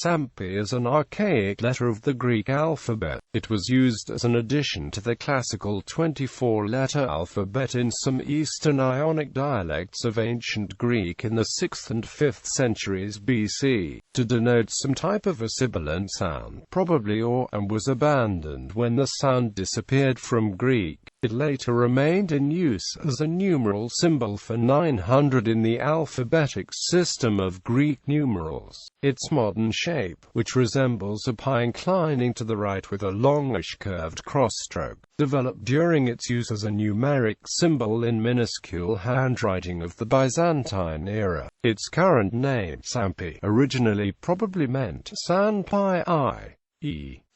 Sampi is an archaic letter of the Greek alphabet. It was used as an addition to the classical 24-letter alphabet in some Eastern Ionic dialects of ancient Greek in the 6th and 5th centuries BC, to denote some type of a sibilant sound, probably and was abandoned when the sound disappeared from Greek. It later remained in use as a numeral symbol for 900 in the alphabetic system of Greek numerals. Its modern shape, which resembles a pi inclining to the right with a longish curved cross-stroke, developed during its use as a numeric symbol in minuscule handwriting of the Byzantine era. Its current name, Sampi, originally probably meant Sampi,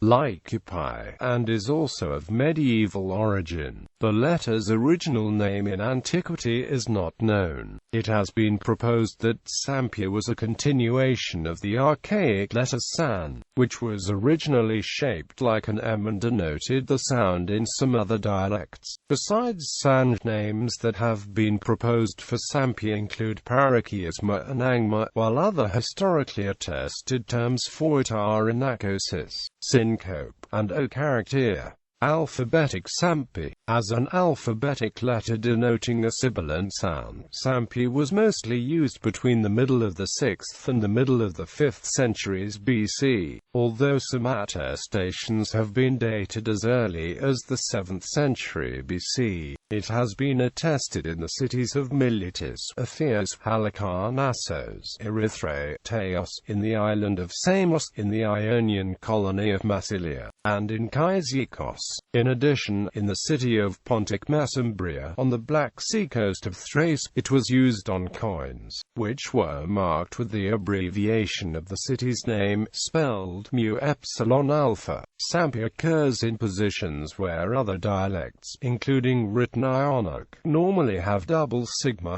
like Ipi, and is also of medieval origin. The letter's original name in antiquity is not known. It has been proposed that Sampi was a continuation of the archaic letter San, which was originally shaped like an M and denoted the sound in some other dialects. Besides San, names that have been proposed for Sampi include parochiasma and angma, while other historically attested terms for it are anakosis, syncope, and ocharacter. Alphabetic Sampi. As an alphabetic letter denoting a sibilant sound, Sampi was mostly used between the middle of the 6th and the middle of the 5th centuries BC, although some attestations have been dated as early as the 7th century BC. It has been attested in the cities of Miletus, Ephesus, Halicarnassos, Erythrae, Teos, in the island of Samos, in the Ionian colony of Massilia, and in Kyzikos. In addition, in the city of Pontic Mesembria, on the Black Sea coast of Thrace, it was used on coins, which were marked with the abbreviation of the city's name, spelled mu epsilon alpha. Sampi occurs in positions where other dialects, including written Ionic, normally have double sigma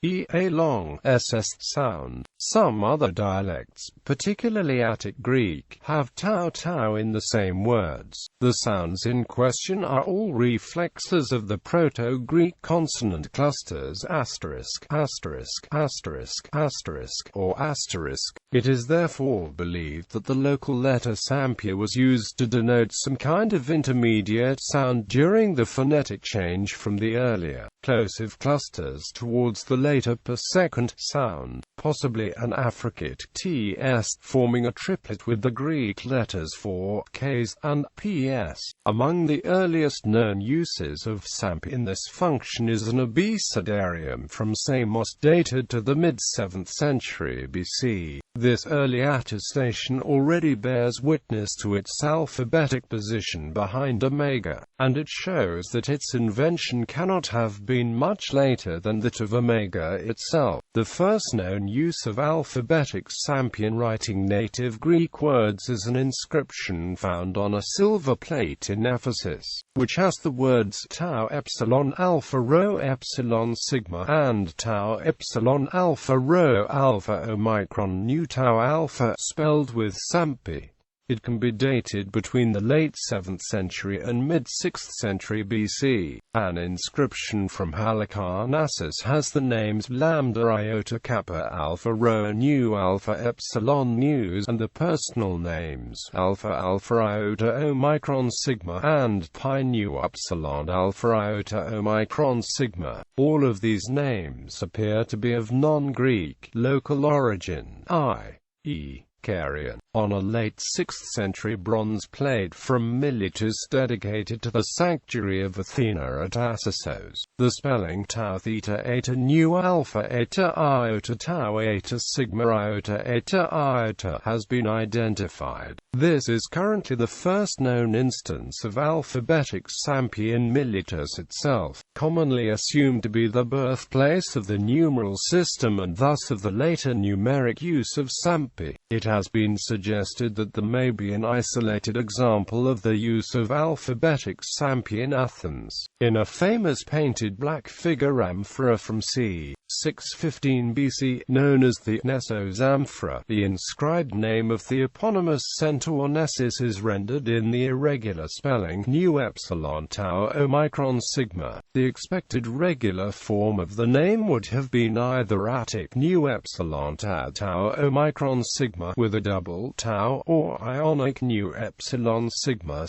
a long ss sound. Some other dialects, particularly Attic Greek, have tau in the same words. The sounds in question are all reflexes of the Proto-Greek consonant clusters asterisk, asterisk, asterisk, asterisk, or asterisk. It is therefore believed that the local letter Sampi was used to denote some kind of intermediate sound during the phonetic change from the earlier, plosive clusters towards the later per second sound, possibly an affricate ts, forming a triplet with the Greek letters for ks and ps. Among the earliest known uses of Sampi in this function is an abecedarium from Samos dated to the mid-7th century BC. This early attestation already bears witness to its alphabetic position behind omega, and it shows that its invention cannot have been much later than that of omega itself. The first known use of alphabetic Sampi in writing native Greek words is an inscription found on a silver plate in Ephesus, which has the words tau epsilon alpha rho epsilon sigma and tau epsilon alpha rho alpha omicron nu tau alpha spelled with Sampi. It can be dated between the late 7th century and mid-6th century BC. An inscription from Halicarnassos has the names lambda iota kappa alpha rho nu alpha epsilon news, and the personal names alpha alpha iota omicron sigma and pi nu epsilon alpha iota omicron sigma. All of these names appear to be of non-Greek local origin, i.e. Carian. On a late 6th century bronze plate from Miletus dedicated to the sanctuary of Athena at Assos, the spelling tau theta eta nu alpha eta iota tau eta sigma iota eta iota has been identified. This is currently the first known instance of alphabetic Sampi in Miletus itself, commonly assumed to be the birthplace of the numeral system and thus of the later numeric use of Sampi. It has been suggested suggested that there may be an isolated example of the use of alphabetic Sampi in Athens. In a famous painted black figure amphora from c. 615 BC, known as the Nessos amphora, the inscribed name of the eponymous centaur Nessus is rendered in the irregular spelling nu epsilon tau omicron sigma. The expected regular form of the name would have been either Attic nu epsilon tau omicron sigma with a double tau, or Ionic nu epsilon sigma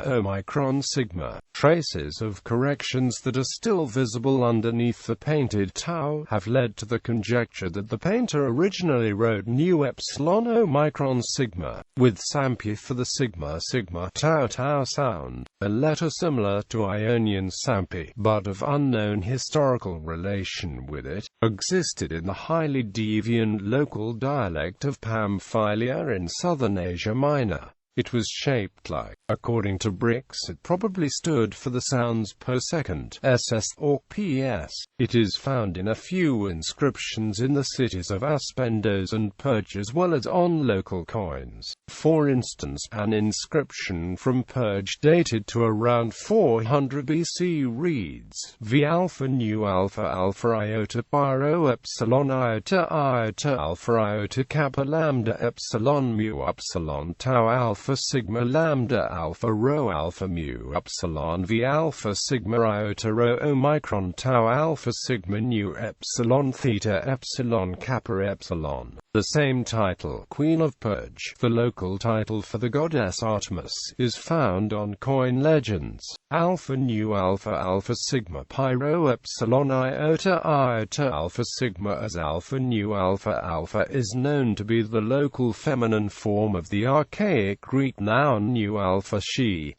omicron sigma. Traces of corrections that are still visible underneath the painted tau have led to the conjecture that the painter originally wrote nu epsilon omicron sigma, with Sampi for the sigma tau sound, a letter similar to Ionian Sampi, but of unknown historical relation with it, existed in the highly deviant local dialect of Pamphylia in southern Asia Minor. It was shaped like, according to Greek.It probably stood for the sounds per second, ss or ps. It is found in a few inscriptions in the cities of Aspendos and Perge as well as on local coins. For instance, an inscription from Perge dated to around 400 BC reads, V alpha nu alpha alpha iota pyro epsilon iota alpha iota kappa lambda epsilon mu epsilon tau alpha sigma lambda alpha rho alpha mu epsilon v alpha sigma iota rho omicron tau alpha sigma nu epsilon theta epsilon kappa epsilon. The same title, Queen of Perge, the local title for the goddess Artemis, is found on coin legends. Alpha nu alpha alpha sigma pyro epsilon iota alpha sigma as alpha nu alpha alpha is known to be the local feminine form of the archaic Greek noun nu alpha she,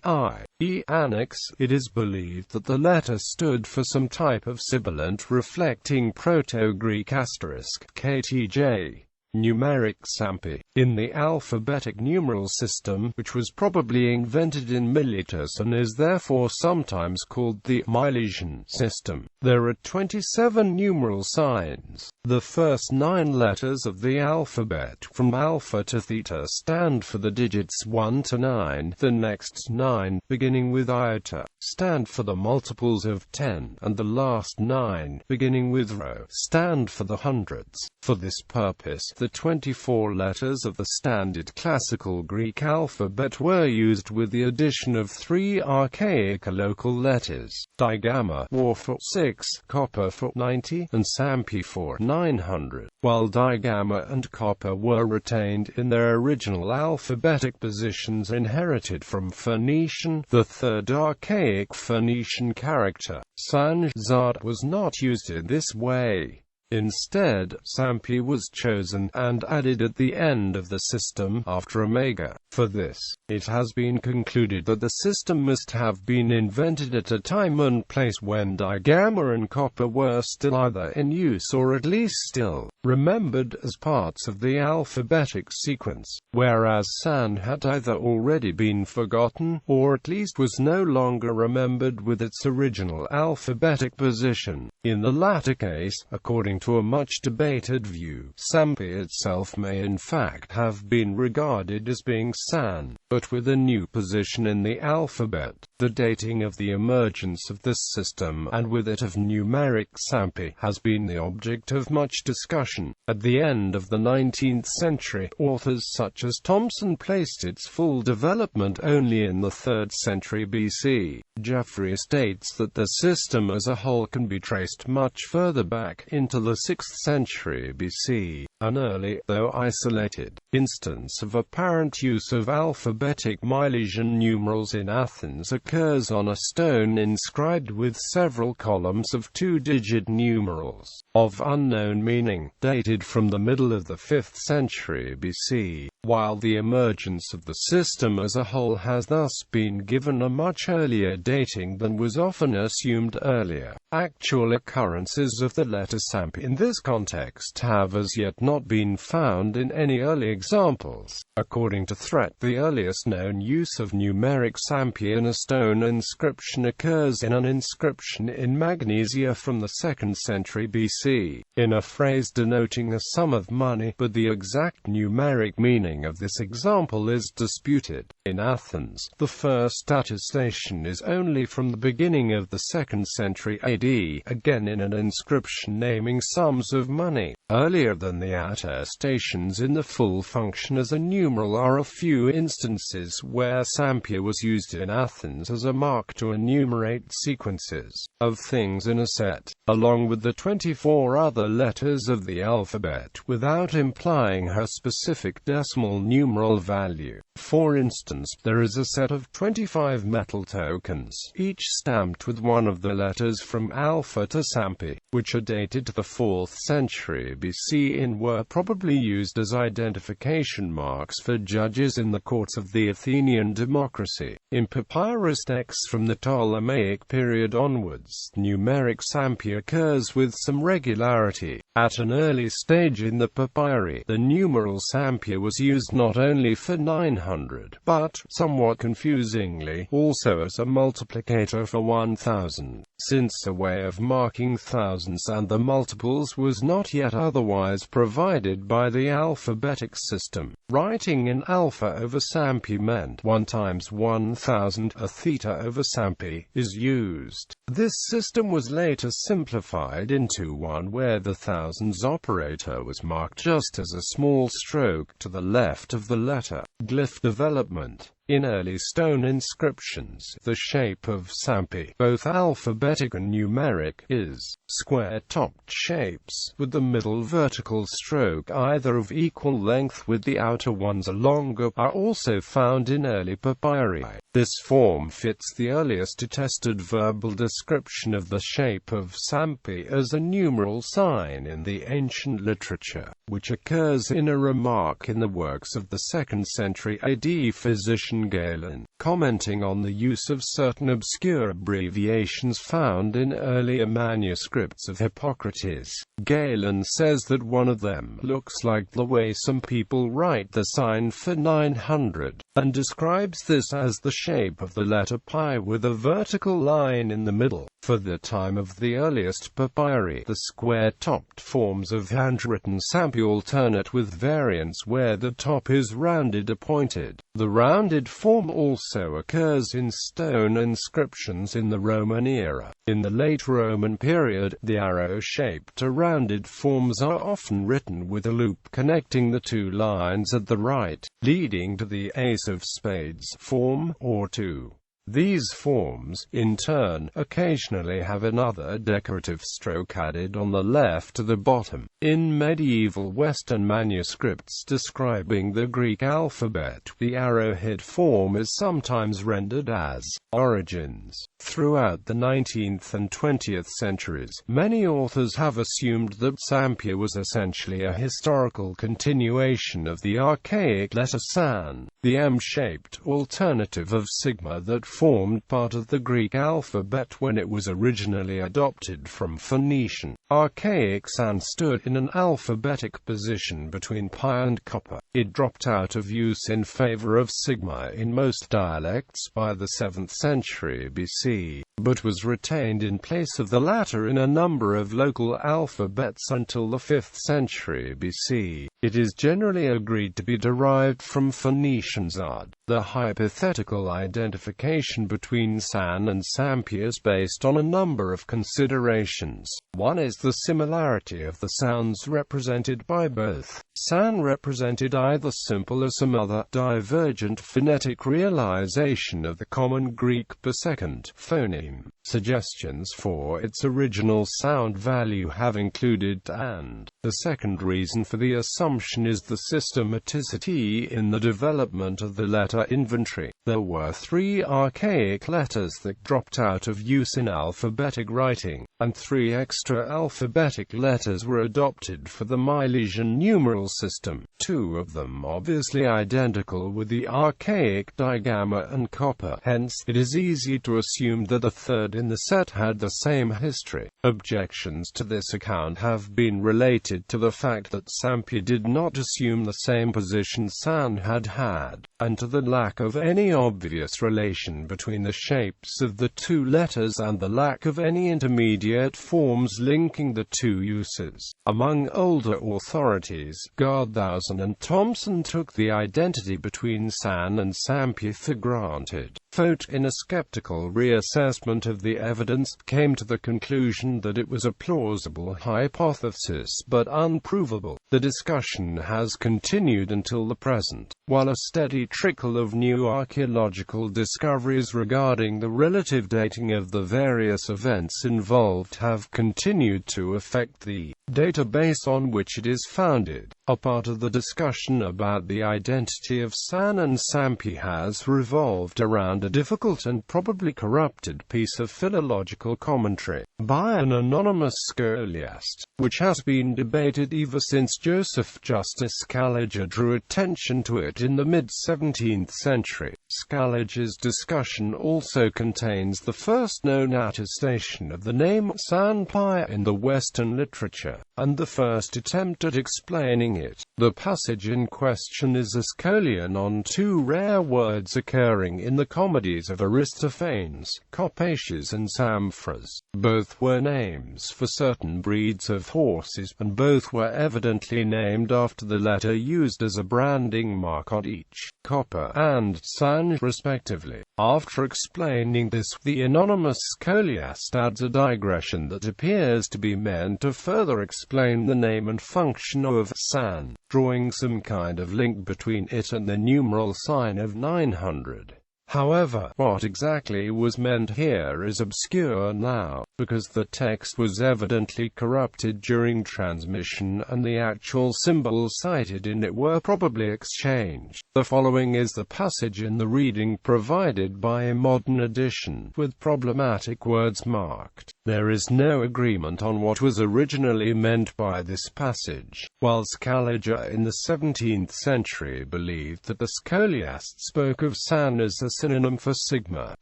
I. Annex, it is believed that the letter stood for some type of sibilant reflecting Proto-Greek *ktj. Numeric Sampi, in the alphabetic numeral system, which was probably invented in Miletus and is therefore sometimes called the Milesian system. There are 27 numeral signs. The first 9 letters of the alphabet, from alpha to theta, stand for the digits 1 to 9. The next 9, beginning with iota, stand for the multiples of 10, and the last 9, beginning with rho, stand for the hundreds. For this purpose, the 24 letters of the standard classical Greek alphabet were used with the addition of 3 archaic local letters, digamma for 6, copper for 90, and Sampi for 900, while digamma and copper were retained in their original alphabetic positions inherited from Phoenician. The third archaic Phoenician character, san, was not used in this way. Instead, Sampi was chosen and added at the end of the system after omega. For this, it has been concluded that the system must have been invented at a time and place when digamma and copper were still either in use or at least still remembered as parts of the alphabetic sequence, whereas san had either already been forgotten, or at least was no longer remembered with its original alphabetic position. In the latter case, according to a much debated view, Sampi itself may in fact have been regarded as being san, but with a new position in the alphabet. The dating of the emergence of this system, and with it of numeric Sampi, has been the object of much discussion. At the end of the 19th century, authors such as Thomson placed its full development only in the 3rd century BC. Jeffrey states that the system as a whole can be traced much further back, into the 6th century BC. An early, though isolated, instance of apparent use of alphabetic Milesian numerals in Athens occurs on a stone inscribed with several columns of 2-digit numerals, of unknown meaning, dated from the middle of the 5th century BC. while the emergence of the system as a whole has thus been given a much earlier dating than was often assumed earlier. Actual occurrences of the letter Sampi in this context have as yet not been found in any early examples. According to Threat, the earliest known use of numeric Sampi in a stone inscription occurs in an inscription in Magnesia from the 2nd century BC, in a phrase denoting a sum of money, but the exact numeric meaning of this example is disputed. In Athens, the first attestation is only from the beginning of the 2nd century AD, again in an inscription naming sums of money. Earlier than the attestations in the full function as a numeral are a few instances where Sampi was used in Athens as a mark to enumerate sequences of things in a set, along with the 24 other letters of the alphabet, without implying her specific decimal numeral value. For instance, there is a set of 25 metal tokens, each stamped with one of the letters from alpha to Sampi, which are dated to the 4th century BC and were probably used as identification marks for judges in the courts of the Athenian democracy. In papyrus texts from the Ptolemaic period onwards, numeric Sampi occurs with some regularity. At an early stage in the papyri, the numeral Sampi was used not only for 900, but, somewhat confusingly, also as a multiplicator for 1000, since a way of marking thousands and the multiples was not yet otherwise provided by the alphabetic system. Writing in alpha over Sampi meant 1 times 1000, a theta over Sampi, is used. This system was later simplified into one where the thousands operator was marked just as a small stroke to the left of the letter. Glyph development. In early stone inscriptions, the shape of Sampi, both alphabetic and numeric, is square-topped shapes, with the middle vertical stroke either of equal length with the outer ones longer, are also found in early papyri. This form fits the earliest attested verbal description of the shape of Sampi as a numeral sign in the ancient literature, which occurs in a remark in the works of the 2nd century AD physician Galen, commenting on the use of certain obscure abbreviations found in earlier manuscripts of Hippocrates. Galen says that one of them looks like the way some people write the sign for 900, and describes this as the shape of the letter pi with a vertical line in the middle. For the time of the earliest papyri, the square-topped forms of handwritten Sampi alternate with variants where the top is rounded or pointed. The rounded form also occurs in stone inscriptions in the Roman era. In the late Roman period, the arrow-shaped or rounded forms are often written with a loop connecting the two lines at the right, leading to the ace of spades form, or two. These forms, in turn, occasionally have another decorative stroke added on the left to the bottom. In medieval Western manuscripts describing the Greek alphabet, the arrowhead form is sometimes rendered as origins. Throughout the 19th and 20th centuries, many authors have assumed that Sampi was essentially a historical continuation of the archaic letter san, the M-shaped alternative of sigma that formed part of the Greek alphabet when it was originally adopted from Phoenician. Archaic san stood in an alphabetic position between pi and kappa. It dropped out of use in favor of sigma in most dialects by the 7th century BC, but was retained in place of the latter in a number of local alphabets until the 5th century BC. It is generally agreed to be derived from Phoenician zad. The hypothetical identification between san and Sampi is based on a number of considerations. One is the similarity of the sounds represented by both. San represented either simple or some other divergent phonetic realization of the common Greek per-second phoneme. Suggestions for its original sound value have included and. The second reason for the assumption is the systematicity in the development of the letter letter inventory. There were 3 archaic letters that dropped out of use in alphabetic writing, and 3 extra alphabetic letters were adopted for the Milesian numeral system, 2 of them obviously identical with the archaic digamma and copper. Hence, it is easy to assume that the third in the set had the same history. Objections to this account have been related to the fact that Sampi did not assume the same position San had had, and to the lack of any obvious relation between the shapes of the 2 letters and the lack of any intermediate forms linking the 2 uses. Among older authorities, Gardhausen and Thomson took the identity between San and Sampi for granted. Fote, in a skeptical reassessment of the evidence, came to the conclusion that it was a plausible hypothesis but unprovable. The discussion has continued until the present, while a steady trickle of new archaeological discoveries regarding the relative dating of the various events involved have continued to affect the database on which it is founded. A part of the discussion about the identity of San and Sampi has revolved around a difficult and probably corrupted piece of philological commentary by an anonymous scholiast, which has been debated ever since Joseph Justus Scaliger drew attention to it in the mid-17th century. Scaliger's discussion also contains the first known attestation of the name Sampi in the Western literature, and the first attempt at explaining it. The passage in question is a scholion on 2 rare words occurring in the comedies of Aristophanes, Copatius and Samphras. Both were names for certain breeds of horses, and both were evidently named after the letter used as a branding mark on each, copper and san, respectively. After explaining this, the anonymous scholiast adds a digression that appears to be meant to further explain the name and function of san, drawing some kind of link between it and the numeral sign of 900. However, what exactly was meant here is obscure now, because the text was evidently corrupted during transmission and the actual symbols cited in it were probably exchanged. The following is the passage in the reading provided by a modern edition, with problematic words marked. There is no agreement on what was originally meant by this passage. While Scaliger in the 17th century believed that the scholiast spoke of san as a synonym for sigma,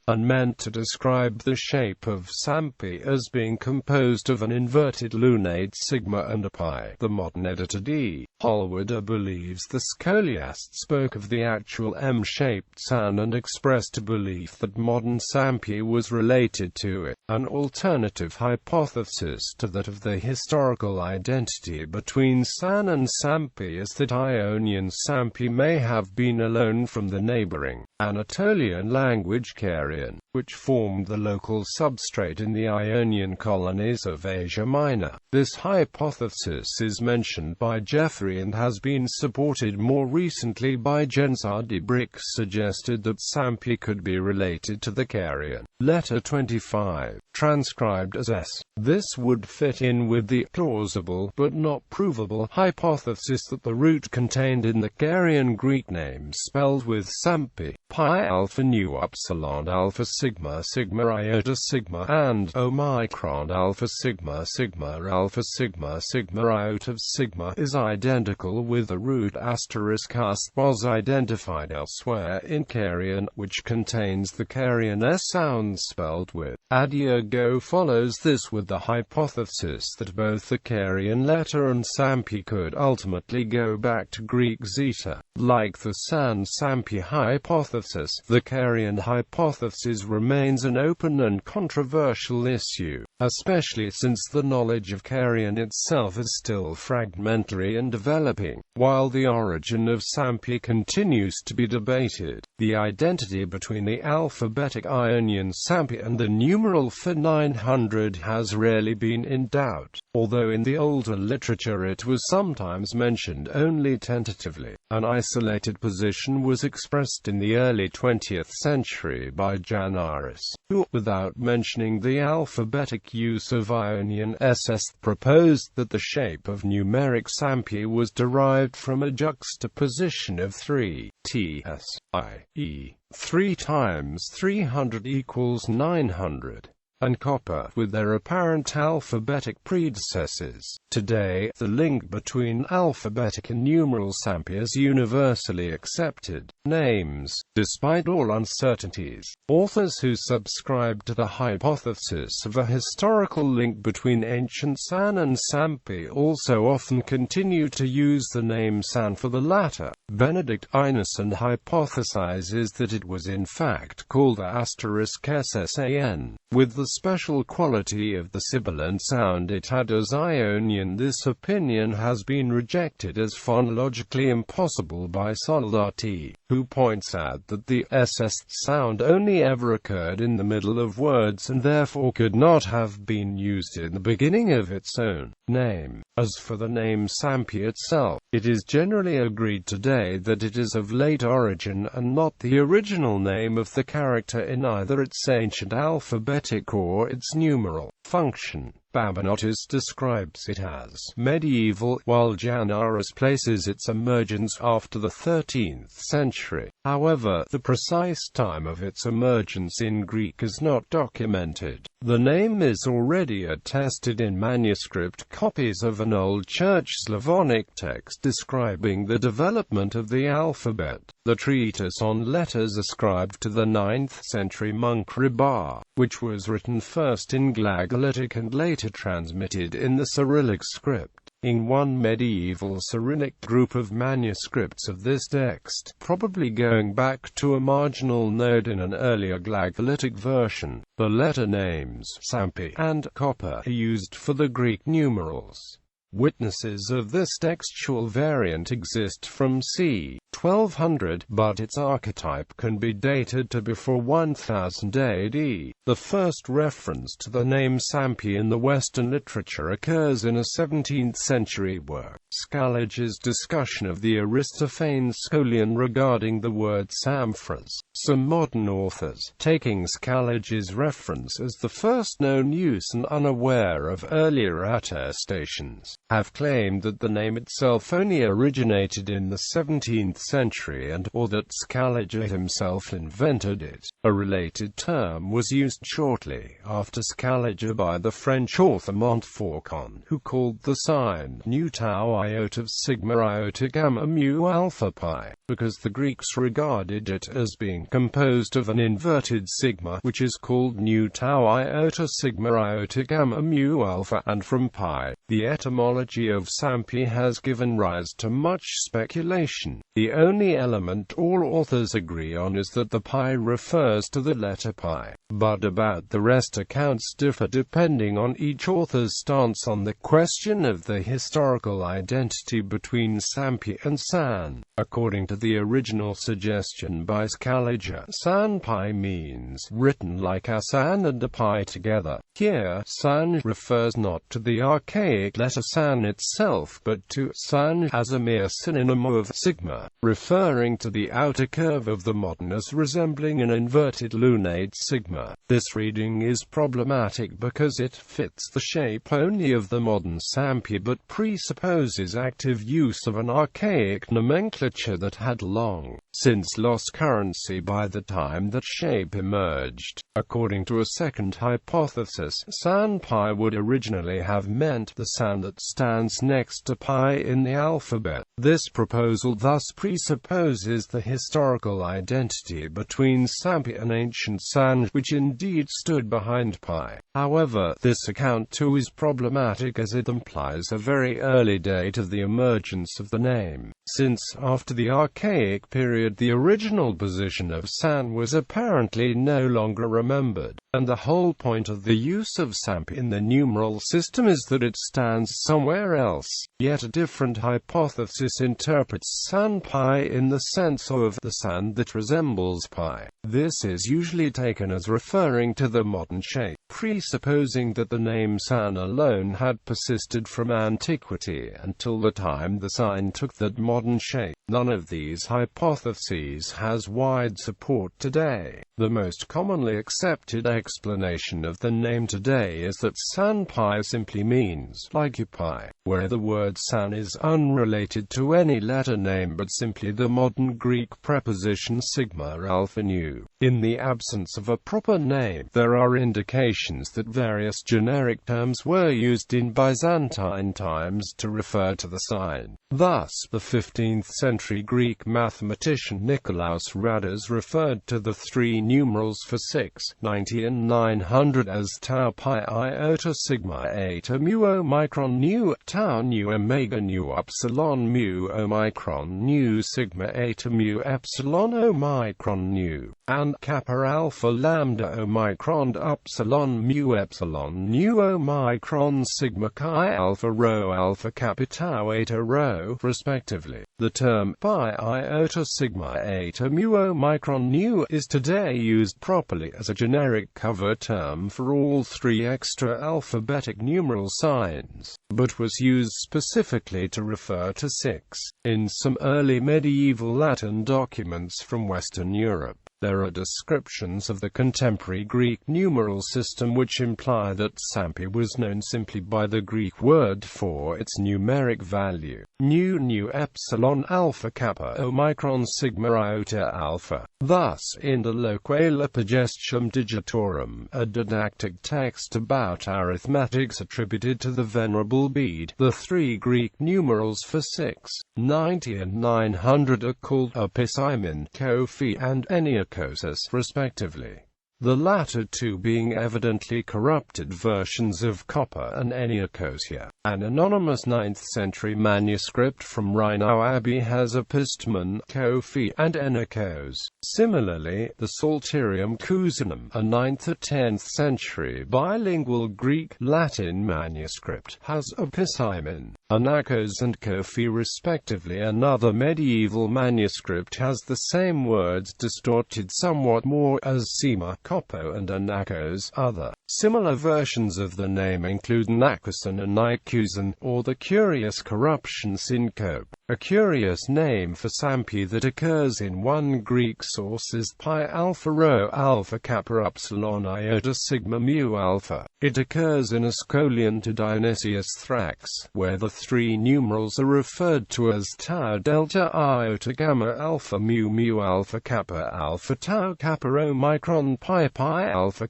and meant to describe the shape of Sampi as being composed of an inverted lunate sigma and a pi, the modern editor D. Holwader believes the scholiast spoke of the actual M-shaped san and expressed a belief that modern Sampi was related to it. An alternative hypothesis to that of the historical identity between San and Sampi is that Ionian Sampi may have been a loan from the neighboring Anatolian language Carian, which formed the local substrate in the Ionian colonies of Asia Minor. This hypothesis is mentioned by Jeffrey and has been supported more recently by Jensardi. Brick suggested that Sampi could be related to the Carian letter 25, transcribed as S. This would fit in with the plausible, but not provable, hypothesis that the root contained in the Carian Greek name spelled with Sampi, pi alpha nu upsilon alpha sigma sigma iota sigma and omicron alpha sigma sigma alpha sigma sigma iota of sigma is identical with the root asterisk us was identified elsewhere in Carian, which contains the Carian S sound spelled with. Adiago follows this with the hypothesis that both the Carian letter and Sampi could ultimately go back to Greek zeta. Like the San-Sampi hypothesis, the Carian hypothesis remains an open and controversial issue, especially since the knowledge of Carian itself is still fragmentary and developing. While the origin of Sampi continues to be debated, the identity between the alphabetic Ionian Sampi and the numeral for 900 has rarely been in doubt, although in the older literature it was sometimes mentioned only tentatively. An isolated position was expressed in the early 20th century by Janaris, who, without mentioning the alphabetic use of Ionian SS, proposed that the shape of numeric Sampi was derived from a juxtaposition of 3 ts, i.e., 3 times 300 equals 900, and copper, with their apparent alphabetic predecessors. Today, the link between alphabetic and numeral Sampi is universally accepted. Names. Despite all uncertainties, authors who subscribe to the hypothesis of a historical link between ancient San and Sampi also often continue to use the name San for the latter. Benedict Einarsson hypothesizes that it was in fact called *SSAN, with the special quality of the sibilant sound it had as Ionian. This opinion has been rejected as phonologically impossible by Soldati, who points out that the ss sound only ever occurred in the middle of words and therefore could not have been used in the beginning of its own name. As for the name Sampi itself, it is generally agreed today that it is of late origin and not the original name of the character in either its ancient alphabetic or its numeral function. Babonotis describes it as medieval, while Janaris places its emergence after the 13th century. However, the precise time of its emergence in Greek is not documented. The name is already attested in manuscript copies of an Old Church Slavonic text describing the development of the alphabet. The treatise on letters ascribed to the 9th century monk Ribar, which was written first in Glagolitic and later transmitted in the Cyrillic script. In one medieval Cyrillic group of manuscripts of this text, probably going back to a marginal node in an earlier Glagolitic version, the letter names Sampi and copper are used for the Greek numerals. Witnesses of this textual variant exist from c. 1200, but its archetype can be dated to before 1000 AD. The first reference to the name Sampi in the Western literature occurs in a 17th-century work, Scalige's discussion of the Aristophane Scholion regarding the word samphras. Some modern authors, taking Scalige's reference as the first known use and unaware of earlier attestations, have claimed that the name itself only originated in the 17th century or that Scaliger himself invented it. A related term was used shortly after Scaliger by the French author Montfaucon, who called the sign nu tau iota sigma iota gamma mu alpha pi, because the Greeks regarded it as being composed of an inverted sigma, which is called nu tau iota sigma iota gamma mu alpha, and from pi. The etymology of Sampi has given rise to much speculation. The only element all authors agree on is that the pi refers to the letter pi, but about the rest accounts differ depending on each author's stance on the question of the historical identity between Sampi and San. According to the original suggestion by Scaliger, San pi means written like a san and a pi together. Here, san refers not to the archaic letter san itself but to san as a mere synonym of sigma, referring to the outer curve of the modern as resembling an inverted lunate sigma. This reading is problematic because it fits the shape only of the modern Sampi but presupposes active use of an archaic nomenclature that had long since lost currency by the time that shape emerged. According to a second hypothesis, san pi would originally have meant the san that stands next to pi in the alphabet. This proposal thus presupposes the historical identity between Sampi and ancient San, which indeed stood behind pi. However, this account too is problematic as it implies a very early date of the emergence of the name, since after the archaic period the original position of San was apparently no longer remembered, and the whole point of the use of Sampi in the numeral system is that it stands somewhere else. Yet a different hypothesis interprets San pi in the sense of the san that resembles pi. This is usually taken as referring to the modern shape. presupposing that the name San alone had persisted from antiquity until the time the sign took that modern shape. None of these hypotheses has wide support today. The most commonly accepted explanation of the name today is that Sampi simply means occupy, where the word San is unrelated to any letter name but simply the modern Greek preposition sigma alpha nu. In the absence of a proper name, there are indications that various generic terms were used in Byzantine times to refer to the sign. Thus, the 15th-century Greek mathematician Nicolaus Rhades referred to the three numerals for 6, 90 and 900 as tau pi iota sigma eta mu omicron nu, tau nu omega nu epsilon mu omicron nu sigma eta mu epsilon omicron nu, and kappa alpha lambda omicron epsilon mu epsilon nu omicron sigma chi alpha rho alpha kappa tau eta rho, respectively. The term pi iota sigma eta mu omicron nu is today used properly as a generic cover term for all three extra alphabetic numeral signs, but was used specifically to refer to 6. In some early medieval Latin documents from Western Europe, there are descriptions of the contemporary Greek numeral system which imply that Sampi was known simply by the Greek word for its numeric value, nu epsilon alpha kappa omicron sigma iota alpha. Thus, in the Loquela Pagestium Digitorum, a didactic text about arithmetics attributed to the Venerable Bede, the three Greek numerals for 6, 90 and 900 are called Episimen, Kophi and Enneacosis, respectively. The latter two being evidently corrupted versions of Copper and Enneacosia. An anonymous 9th-century manuscript from Rhinau Abbey has Epistemon, Kophi, and Enneacos. Similarly, the Psalterium Cusanum, a 9th or 10th century bilingual Greek-Latin manuscript, has Episimen, Enneacos and Kophi respectively. Another medieval manuscript has the same words distorted somewhat more as Sema, Kopo and Enneacos. Other similar versions of the name include Nakusan and Nikusan, or the curious corruption syncope. A curious name for Sampi that occurs in one Greek source is pi alpha rho alpha kappa epsilon iota sigma mu alpha. It occurs in a scholion to Dionysius Thrax, where the three numerals are referred to as tau delta iota gamma alpha mu mu alpha tau kappa omicron pi alpha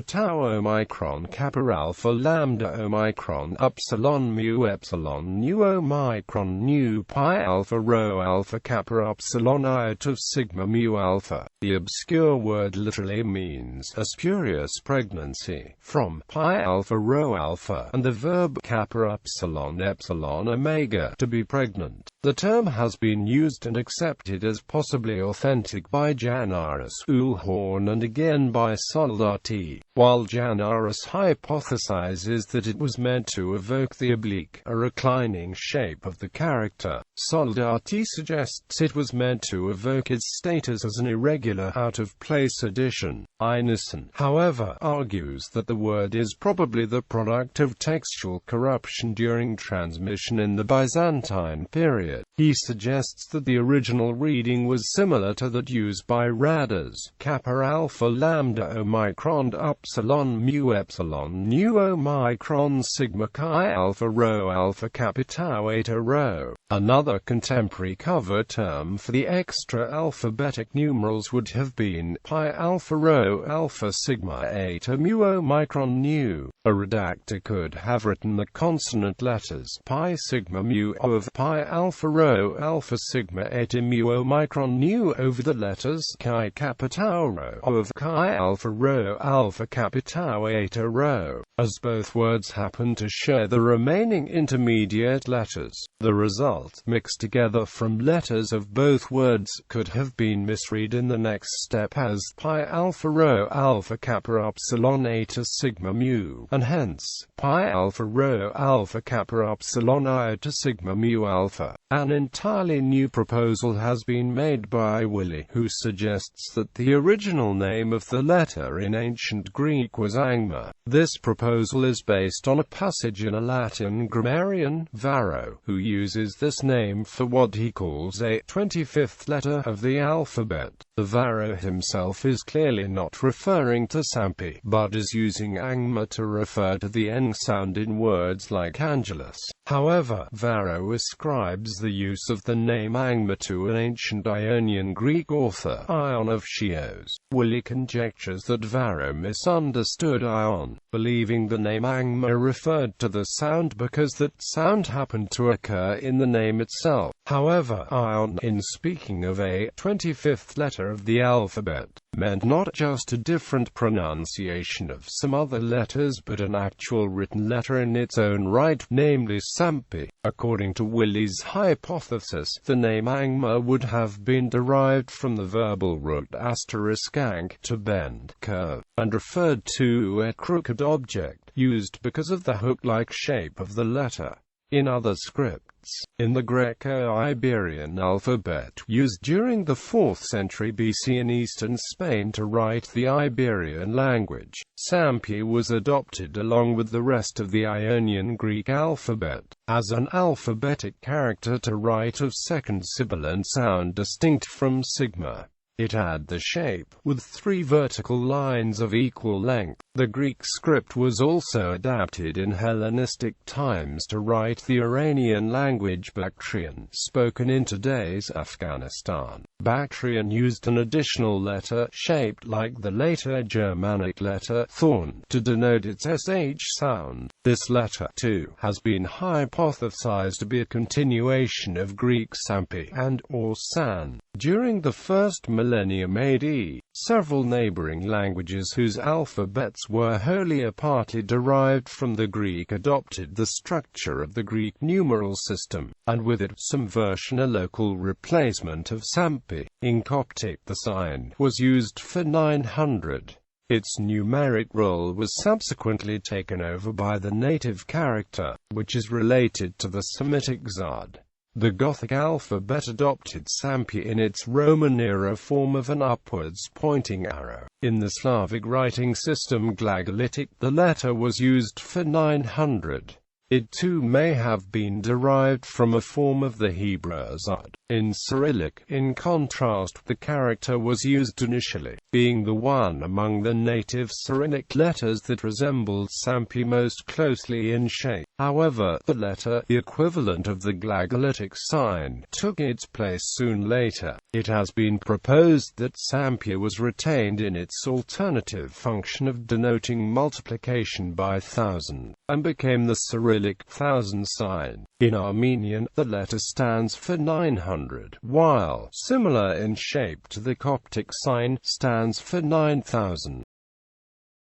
tau omicron kappa alpha lambda omicron epsilon mu epsilon nu omicron nu pi alpha rho alpha kappa epsilon iota sigma mu alpha. The obscure word literally means a spurious pregnancy, from pi alpha rho alpha, and the verb kappa epsilon omega, to be pregnant. The term has been used and accepted as possibly authentic by Janarus Ullhorn and again by Soldati, while Janarus hypothesizes that it was meant to evoke the oblique, a reclining shape of the character. Soldati suggests it was meant to evoke its status as an irregular, out-of-place addition. Einarsson, however, argues that the word is probably the product of textual corruption during transmission in the Byzantine period. He suggests that the original reading was similar to that used by Rhades, kappa alpha lambda omicron epsilon mu epsilon nu omicron sigma chi alpha rho alpha kappa tau eta rho. Another contemporary cover term for the extra alphabetic numerals would have been pi alpha rho alpha sigma eta mu omicron nu. A redactor could have written the consonant letters pi sigma mu of pi alpha rho alpha sigma eta mu omicron nu over the letters chi kappa tau rho of chi alpha rho alpha kappa tau eta rho, as both words happen to share the remaining intermediate letters. The result spelt mixed together from letters of both words, could have been misread in the next step as pi alpha rho alpha kappa epsilon eta sigma mu, and hence pi alpha rho alpha kappa epsilon iota sigma mu alpha. An entirely new proposal has been made by Willi, who suggests that the original name of the letter in ancient Greek was angma. This proposal is based on a passage in a Latin grammarian, Varro, who uses this name for what he calls a 25th letter of the alphabet. The Varro himself is clearly not referring to Sampi, but is using angma to refer to the ng sound in words like Angelus. However, Varro ascribes the use of the name angma to an ancient Ionian Greek author, Ion of Chios. Willi conjectures that Varro misunderstood Ion, believing the name angma referred to the sound because that sound happened to occur in the name itself. However, Ion, in speaking of a 25th letter of the alphabet, meant not just a different pronunciation of some other letters but an actual written letter in its own right, namely Sampi. According to Willi's hypothesis, the name angma would have been derived from the verbal root *ang, to bend, curve, and referred to a crooked object, used because of the hook-like shape of the letter. In other scripts, in the Greco-Iberian alphabet used during the 4th century BC in eastern Spain to write the Iberian language, Sampi was adopted along with the rest of the Ionian Greek alphabet, as an alphabetic character to write of second sibilant sound distinct from sigma. It had the shape, with 3 vertical lines of equal length. The Greek script was also adapted in Hellenistic times to write the Iranian language Bactrian, spoken in today's Afghanistan. Bactrian used an additional letter, shaped like the later Germanic letter thorn, to denote its sh sound. This letter, too, has been hypothesized to be a continuation of Greek Sampi and/or San. During the first millennium AD, several neighboring languages whose alphabets were wholly or partly derived from the Greek adopted the structure of the Greek numeral system, and with it, some version a local replacement of Sampi. In Coptic the sign was used for 900. Its numeric role was subsequently taken over by the native character, which is related to the Semitic Zod. The Gothic alphabet adopted Sampi in its Roman-era form of an upwards-pointing arrow. In the Slavic writing system Glagolitic, the letter was used for 900. It too may have been derived from a form of the Hebrew Zod. In Cyrillic, in contrast, the character was used initially, being the one among the native Cyrillic letters that resembled Sampi most closely in shape. However, the letter, the equivalent of the Glagolitic sign, took its place soon later. It has been proposed that Sampi was retained in its alternative function of denoting multiplication by thousand, and became the Cyrillic thousand sign. In Armenian, the letter stands for 900, while, similar in shape to the Coptic sign, stands for 9000.